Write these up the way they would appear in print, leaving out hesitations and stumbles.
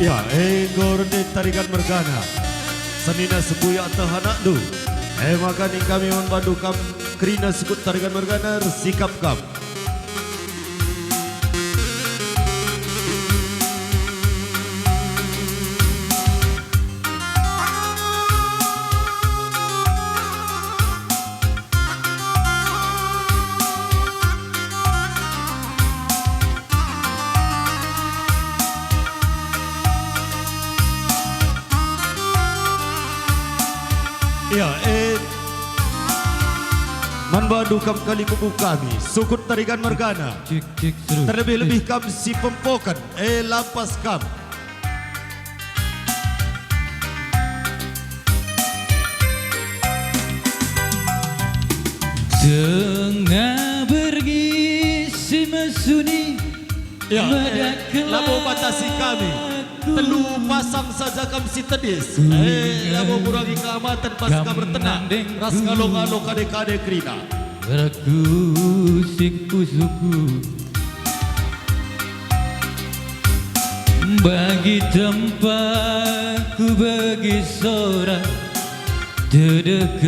Ya, gorde tarikan mergana. Sanina sebuya tahanak du. Maka ni kami membantu kam kerina sekut tarikan mergana sikap kam. Ya, manbadu kam kali kubu kami sukut tarikan mergana. Terlebih-lebih kam si pempokan lampas kam. Tengah pergi si mesuni. Ya, labo batasi kami. Telu pasang saja kam si tedis. Labo kurangi keamatan pasca bertenang. Ras ngalo-ngalo kade-kade kerina. Ragu sing pusuku bagi tempatku bagi sorak dedekelate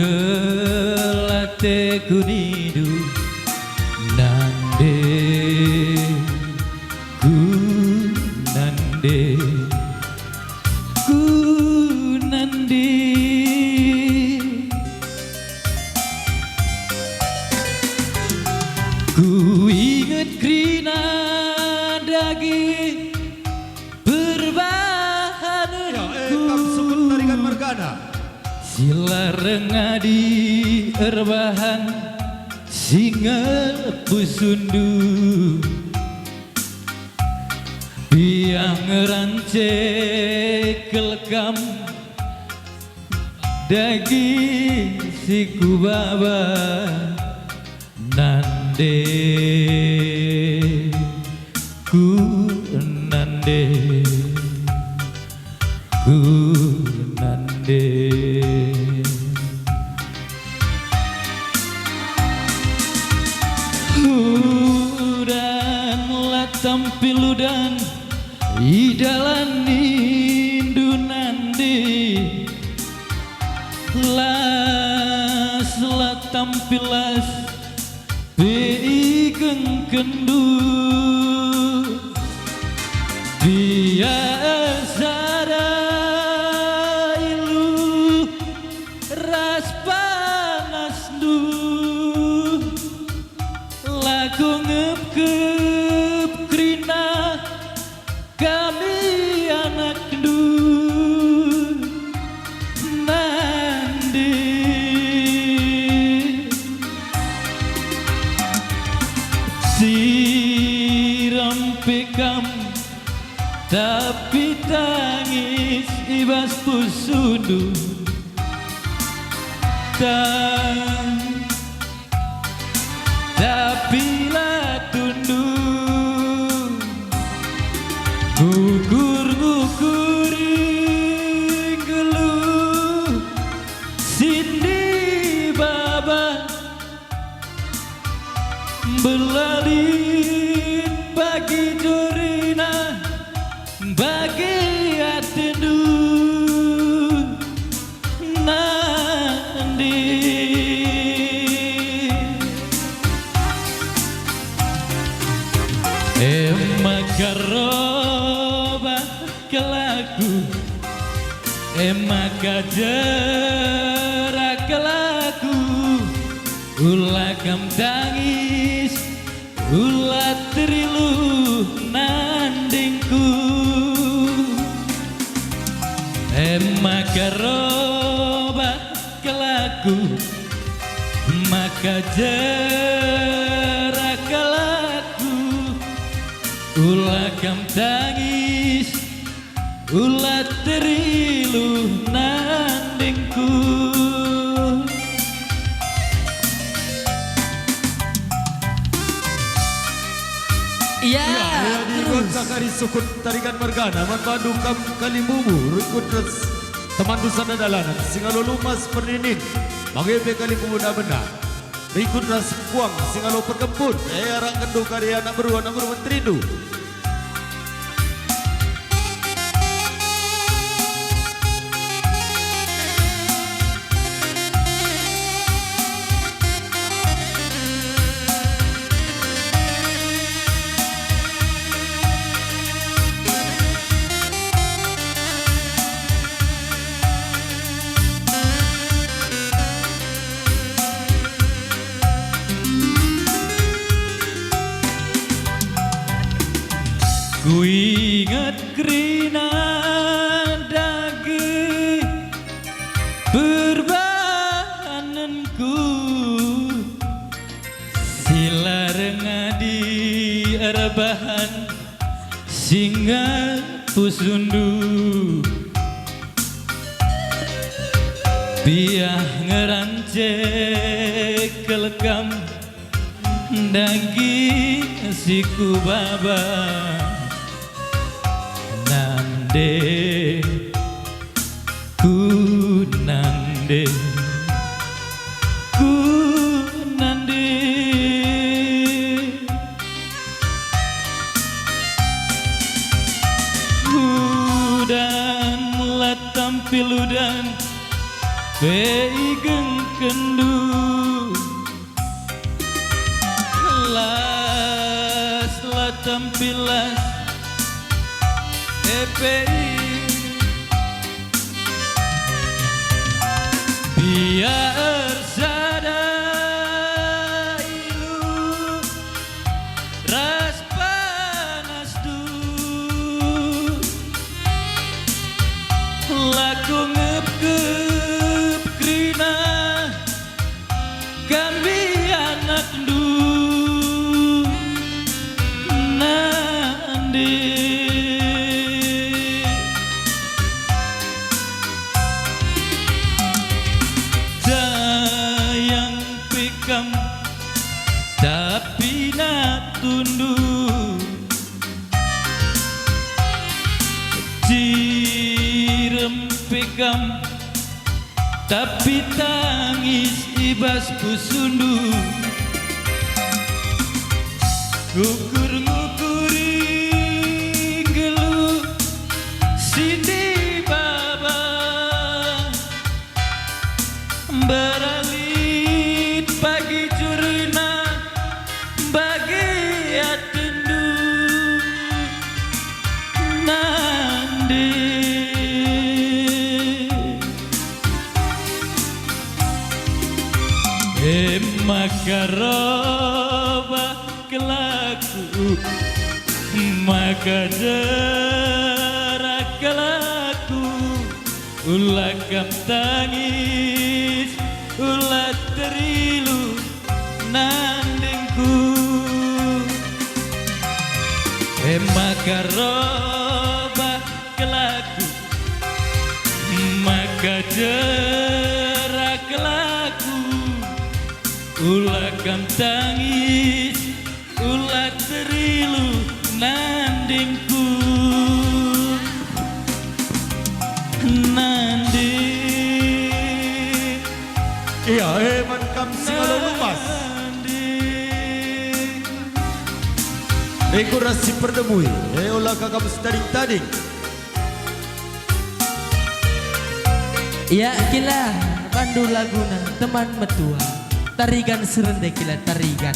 nidu nande ku nande ku nande ku ingat krina daging berbahan Kam sukut tarikan mergana. sila rengadi erbahan singa pusundu biang rance kelkam daging si kubaba nande ku nande ku nande udan lah tampil udan idalan indu nande las lah tampilas beigeng kendu biasa ilu ras panas du lagu ngep-ngep krina kami anak du nandi siram pekam tapi tangis ibas pusudu tapi lah tunduk gugur-guguring geluh sindi baba belalin bagi jorina bagi atendu nandi makaroba kelaku maka jerak kelaku ulakam tangis ulat trilu nandingku makaroba kelaku maka jerak kelaku ulakam tangis ulat trilu nandingku. Ya, terus sakari sukut tarikan mergana manbadu kam kalimbumu rukun teman dusana dalanan singalo lumas perninin Mangepe kali pemuda benar. Rikut ras kuang singalo perkebun. Arang kendu karya anak beru menterindu. Ku ingat kerina dagi perbahananku sila rengadi arabahan singa pusundu biah ngerance kelekam dagi siku baba nande ku nande ku nande hudan lah tampil hudan peigeng kendu las lah tampilas EPI biar sada ilu ras panas du laku ngep-ngep krina kami anak du nandi sayang pikam tapi nak tunduk cirem pikam tapi tangis ibas pusundu ngukur-ngukuri gelu sindi baba beralit pagi curina bagi atendu nande makaroba kelaku maka derak kelaku ulah kam tangis ulah terilu nandingku makaroba kelaku maka derak kelaku ulah kam tangis ulah terilu nandingku nanding Iya, man kam singalo lumas. Eko rasi perdemui, olah kakam tading-tading. Ya kila pandu laguna teman metua tarigan serende kila tarigan.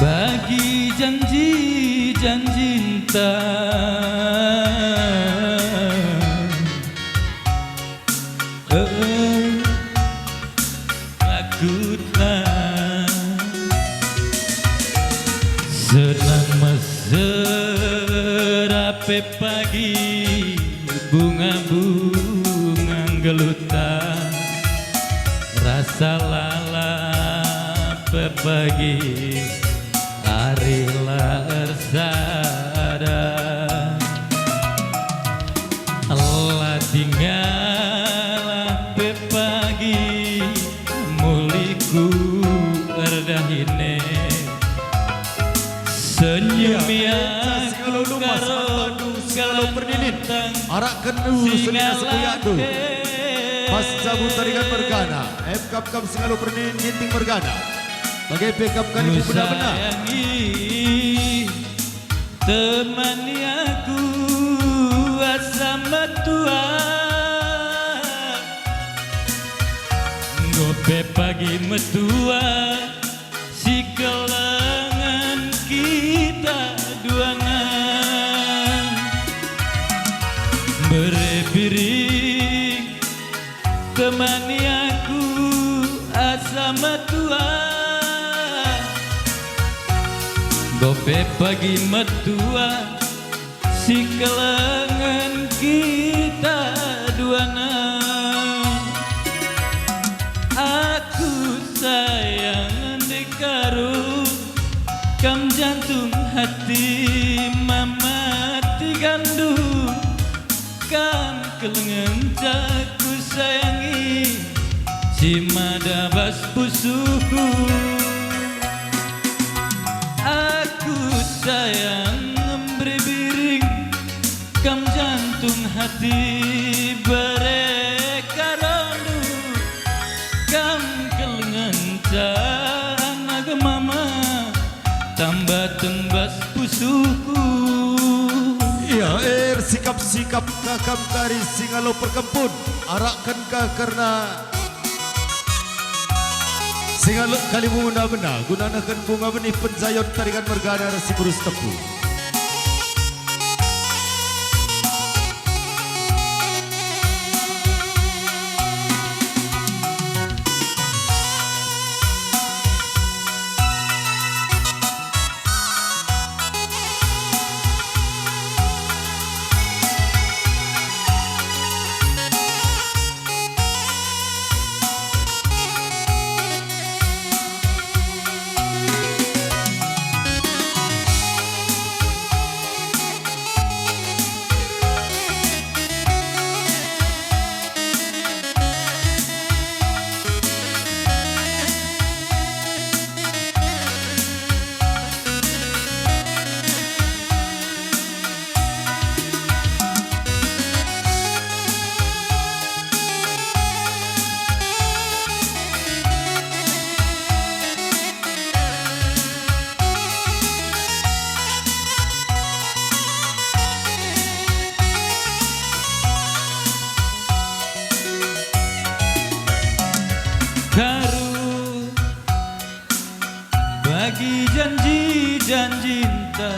bagi janji-janji cinta lakukan senang meserape pagi bunga-bunga gelutan rasa lalap pagi hari larsada Allah tinggal pagi muliku erdahine senyum yang Singalo perninin arak kenu senina sepuyadu Mas cabut tarikan mergana Kap Singalo perninin nginting mergana bagai pekap kali benar-benar sayangi temani aku asa metua ngope pagi metua si kelangan kita duangan berepiring temani aku asa metua gope pagi metua si kelangan kita duana aku sayang dekaru kam jantung hati mama digandung kam kelengan jaku sayangi si madabas pusuku aku sayang memberi biring kam jantung hati berekarandu kam kelengan anak mama tambah tembas pusuku iya sikap-sikap kakam kari Singalo perkempun arakkan ka karena Singalo kali benar gunakan bunga benih penzayon tarikan mergana rasi burus tepu karu bagi janji-janji cinta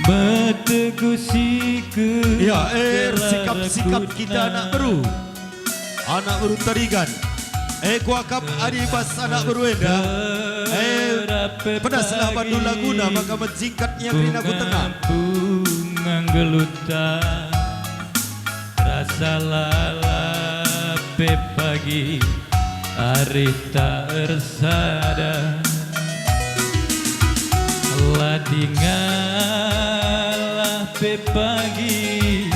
betegusi ke ya sikap-sikap kita anak baru tarigan kuakap adibas anak baru enda pedaslah Bandung Laguna maka menjingkatnya kena ku tengah gelutan rasa lalape pagi hari tak ersada lah tinggal pagi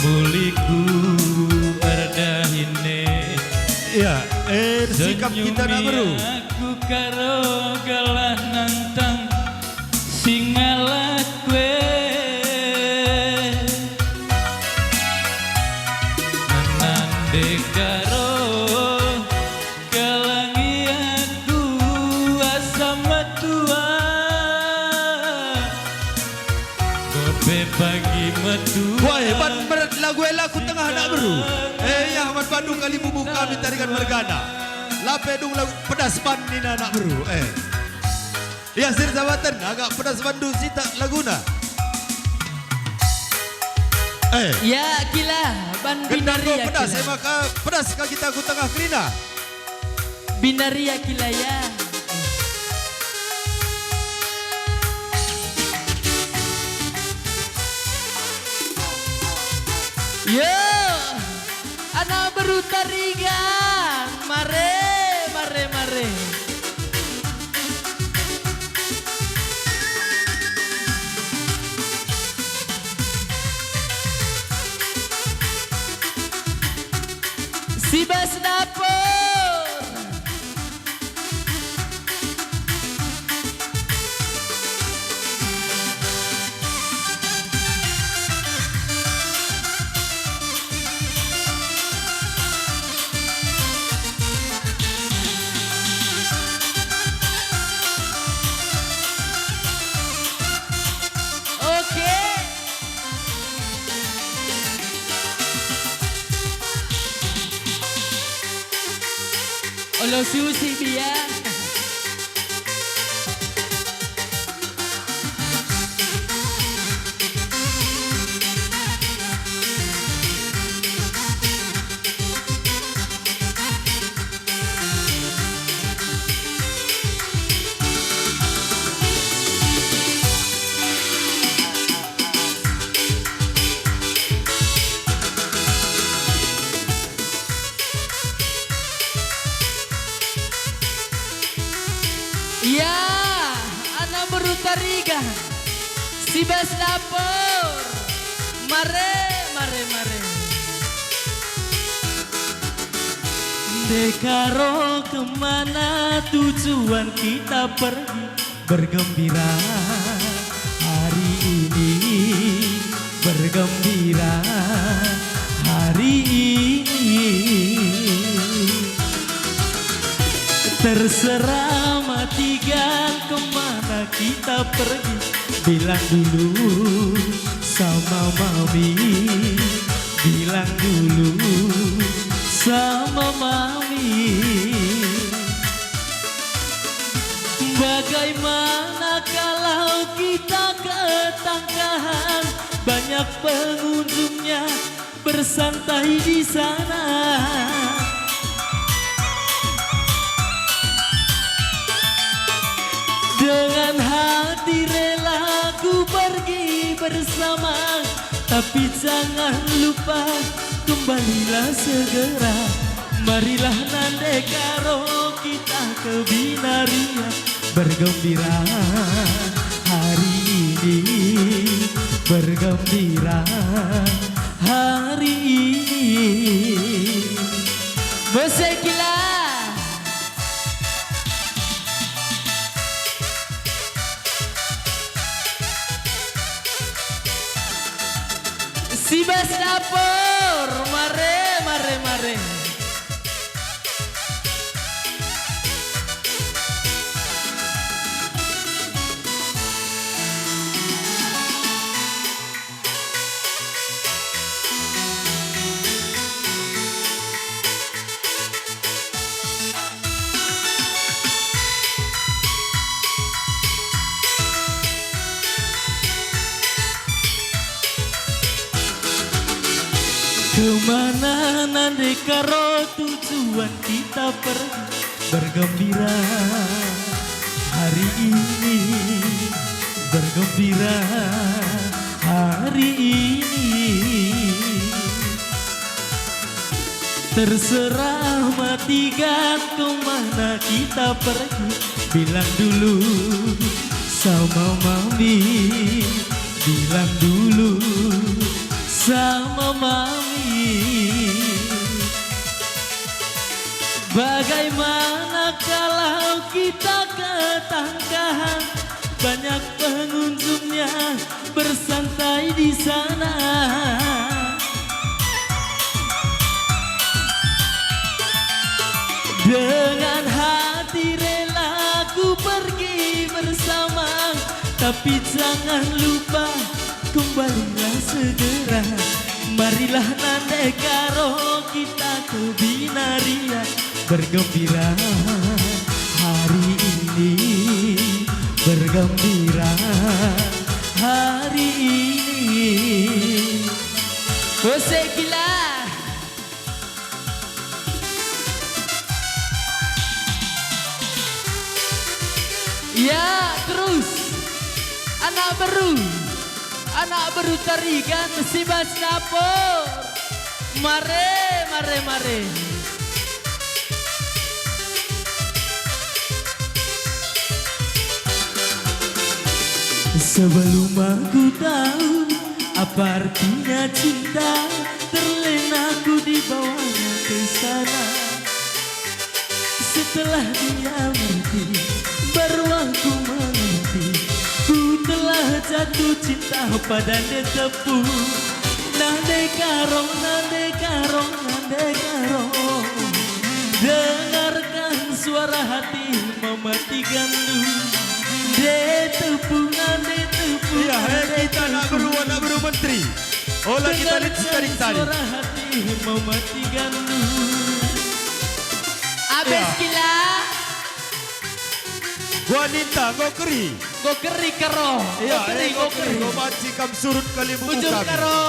muliku erdahine ya sikap kita anak baru aku karo galah nantang singalah kue karo kelangi aku asa metua gope pagi metua wah hebat berat lagu ku tengah nak beru. Ya Ahmad Bandung kali bubu kami tarikan mergana. Lapedung lagu pedas bandina nak beru. Ya sir sahabatan agak pedas Bandung sita laguna. Ya kila ban Gendang binari ya pedas, kila. maka pedas kah kita ku tengah kerina. Binari ya kila ya. Yo, anak baru tarigan, mare, mare, mare. Si Bas Dapur. Oke. Olo susi dia. Ya, anak baru tarigan. Si Bas Dapur. Mare, mare, mare. Dekaro kemana tujuan kita pergi bergembira hari ini, bergembira hari ini. Terserah matikan kemana kita pergi, bilang dulu sama mami, bilang dulu sama mami. Bagaimana kalau kita ketangkahan, banyak pengunjungnya bersantai di sana. Dengan hati rela ku pergi bersama, tapi jangan lupa kembalilah segera. Marilah nandekaro kita ke Binaria, bergembira hari ini, bergembira hari ini. Besekila. Si Bas Dapur, mare, mare, mare. Kemana nandekaro tujuan kita pergi bergembira hari ini, bergembira hari ini. Terserah matikan kemana kita pergi, bilang dulu sama mami, bilang dulu sama mami. Bagaimana kalau kita ketangkahan, banyak pengunjungnya bersantai di sana. Dengan hati rela ku pergi bersama, tapi jangan lupa kembalilah segera. Marilah nande karo kita ke binaria bergembira hari ini, bergembira hari ini. Bose gila. Ya terus anak baru tarikan si Bas Dapur. Mare. Sebelum aku tahu apa artinya cinta, terlena aku dibawanya ke sana. Setelah dia mati, baru aku mengerti, ku telah jatuh cinta pada detepu. Nande karo, dengarkan suara hati mematikan lu. Detepu. Ya, kita nak beru menteri. Olah kita lihat tarik tadi. Suara hati mematikan lu. Abes Ya. gila. Gua ninta, gua keri. Go keri karo. Ya, Go keri. gua maci kam surut kali buku Ujung kami. karo.